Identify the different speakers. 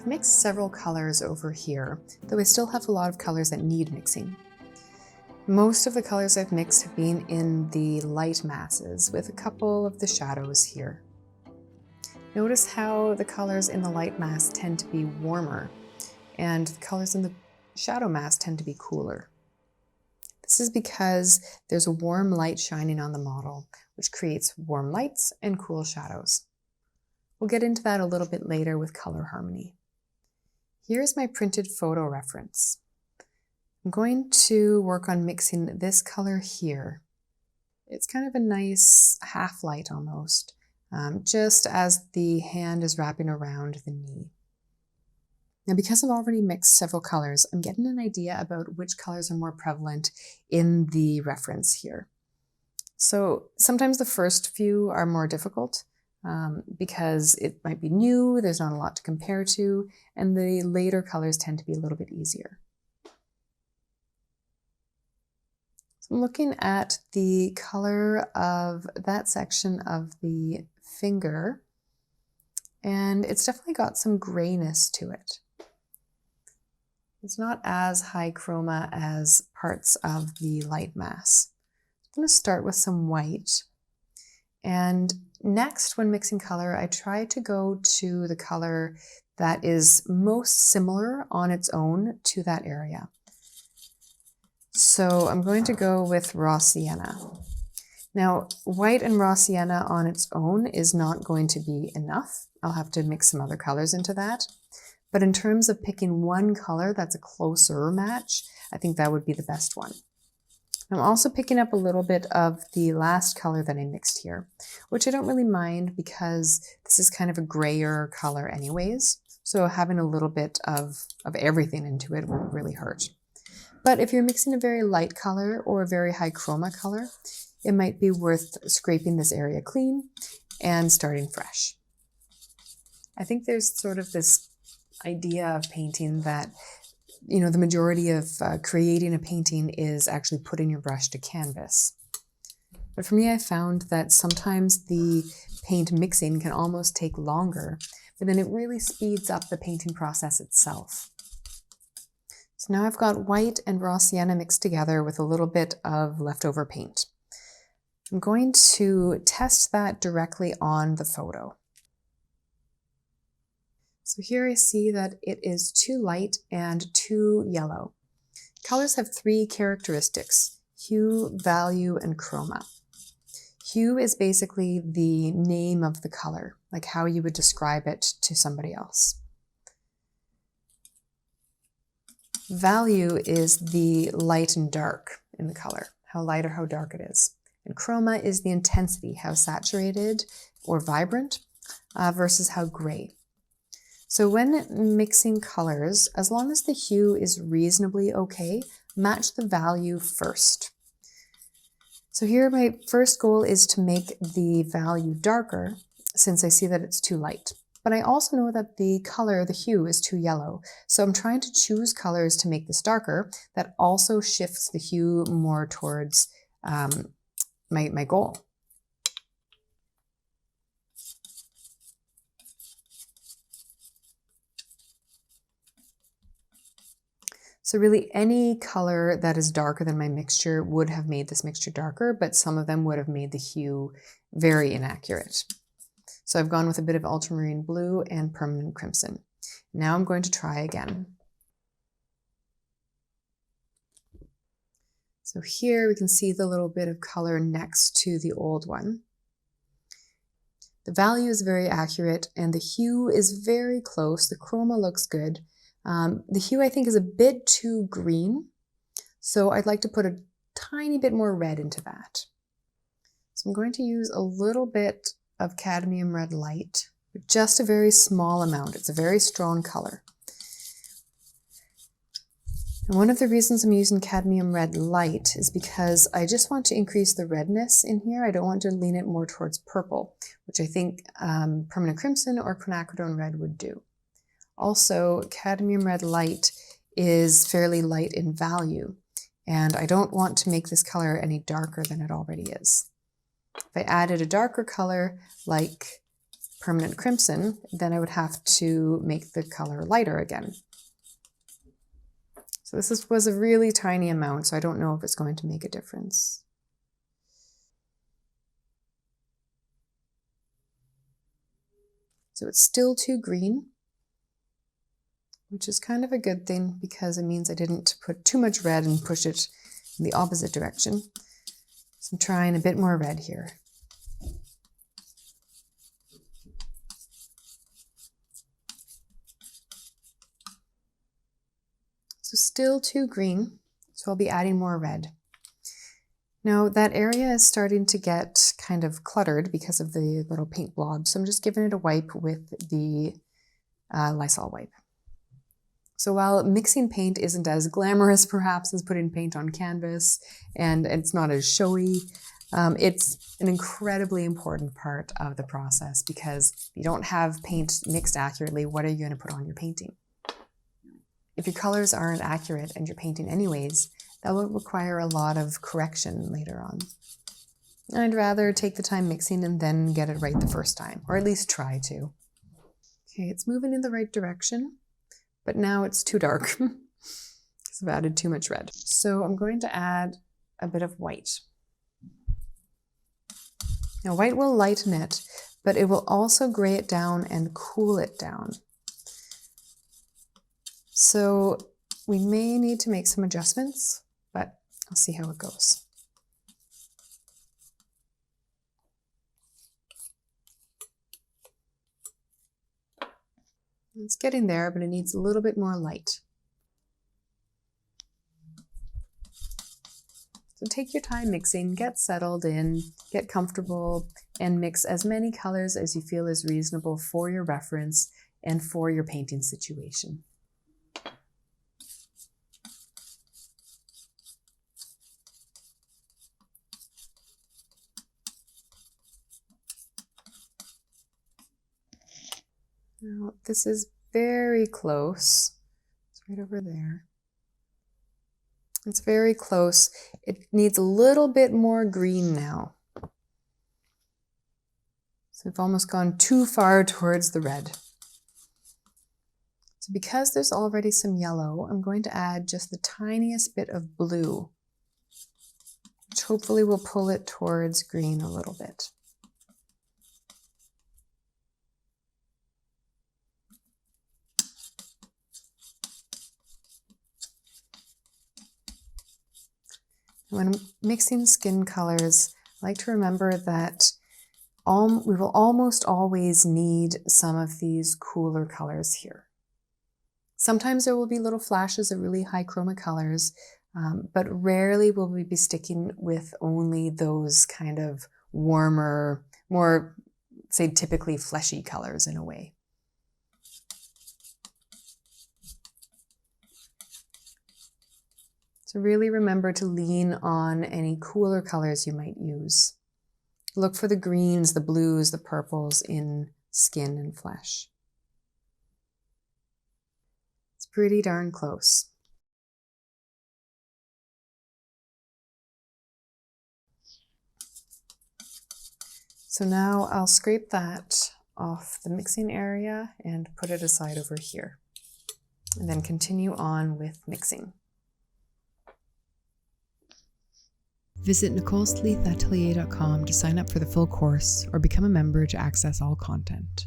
Speaker 1: I've mixed several colors over here, though I still have a lot of colors that need mixing. Most of the colors I've mixed have been in the light masses, with a couple of the shadows here. Notice how the colors in the light mass tend to be warmer, and the colors in the shadow mass tend to be cooler. This is because there's a warm light shining on the model, which creates warm lights and cool shadows. We'll get into that a little bit later with color harmony. Here's my printed photo reference. I'm going to work on mixing this color here. It's kind of a nice half light almost, just as the hand is wrapping around the knee. Now, because I've already mixed several colors, I'm getting an idea about which colors are more prevalent in the reference here. So sometimes the first few are more difficult because it might be new, there's not a lot to compare to, and the later colors tend to be a little bit easier. So I'm looking at the color of that section of the finger, and it's definitely got some grayness to it. It's not as high chroma as parts of the light mass. I'm going to start with some white, and next when mixing color I try to go to the color that is most similar on its own to that area. So I'm going to go with raw sienna. Now, white and raw sienna on its own is not going to be enough. I'll have to mix some other colors into that. But in terms of picking one color that's a closer match, I think that would be the best one. I'm also picking up a little bit of the last color that I mixed here, which I don't really mind because this is kind of a grayer color anyways. So having a little bit of everything into it won't really hurt. But if you're mixing a very light color or a very high chroma color, it might be worth scraping this area clean and starting fresh. I think there's sort of this idea of painting that, the majority of creating a painting is actually putting your brush to canvas. But for me, I found that sometimes the paint mixing can almost take longer, but then it really speeds up the painting process itself. So now I've got white and raw sienna mixed together with a little bit of leftover paint. I'm going to test that directly on the photo. So here I see that it is too light and too yellow. Colors have three characteristics: hue, value, and chroma. Hue is basically the name of the color, like how you would describe it to somebody else. Value is the light and dark in the color, how light or how dark it is. And chroma is the intensity, how saturated or vibrant versus how gray. So when mixing colors, as long as the hue is reasonably okay, match the value first. So here my first goal is to make the value darker since I see that it's too light. But I also know that the color, the hue, is too yellow. So I'm trying to choose colors to make this darker that also shifts the hue more towards my goal. So really any color that is darker than my mixture would have made this mixture darker, but some of them would have made the hue very inaccurate. So I've gone with a bit of ultramarine blue and permanent crimson. Now I'm going to try again. So here we can see the little bit of color next to the old one. The value is very accurate and the hue is very close. The chroma looks good. The hue I think is a bit too green, so I'd like to put a tiny bit more red into that. So I'm going to use a little bit of cadmium red light, but just a very small amount. It's a very strong color. And one of the reasons I'm using cadmium red light is because I just want to increase the redness in here. I don't want to lean it more towards purple, which I think permanent crimson or quinacridone red would do. Also, cadmium red light is fairly light in value, and I don't want to make this color any darker than it already is. If I added a darker color like permanent crimson, then I would have to make the color lighter again. So this was a really tiny amount, so I don't know if it's going to make a difference. So it's still too green, which is kind of a good thing because it means I didn't put too much red and push it in the opposite direction. So I'm trying a bit more red here. So still too green, so I'll be adding more red. Now that area is starting to get kind of cluttered because of the little paint blobs, so I'm just giving it a wipe with the Lysol wipe. So while mixing paint isn't as glamorous perhaps as putting paint on canvas, and it's not as showy, it's an incredibly important part of the process because if you don't have paint mixed accurately, what are you going to put on your painting? If your colors aren't accurate and you're painting anyways, that will require a lot of correction later on. And I'd rather take the time mixing and then get it right the first time, or at least try to. Okay, it's moving in the right direction, but now it's too dark because I've added too much red. So I'm going to add a bit of white. Now white will lighten it, but it will also gray it down and cool it down. So we may need to make some adjustments, but I'll see how it goes. It's getting there, but it needs a little bit more light. So take your time mixing, get settled in, get comfortable, and mix as many colors as you feel is reasonable for your reference and for your painting situation. Now, this is very close. It's right over there. It's very close. It needs a little bit more green now. So we've almost gone too far towards the red. So because there's already some yellow, I'm going to add just the tiniest bit of blue, which hopefully will pull it towards green a little bit. When I'm mixing skin colors, I like to remember that we will almost always need some of these cooler colors here. Sometimes there will be little flashes of really high chroma colors, but rarely will we be sticking with only those kind of warmer, more, say, typically fleshy colors in a way. So really remember to lean on any cooler colors you might use. Look for the greens, the blues, the purples in skin and flesh. It's pretty darn close. So now I'll scrape that off the mixing area and put it aside over here. And then continue on with mixing. Visit NicoleSleethAtelier.com to sign up for the full course or become a member to access all content.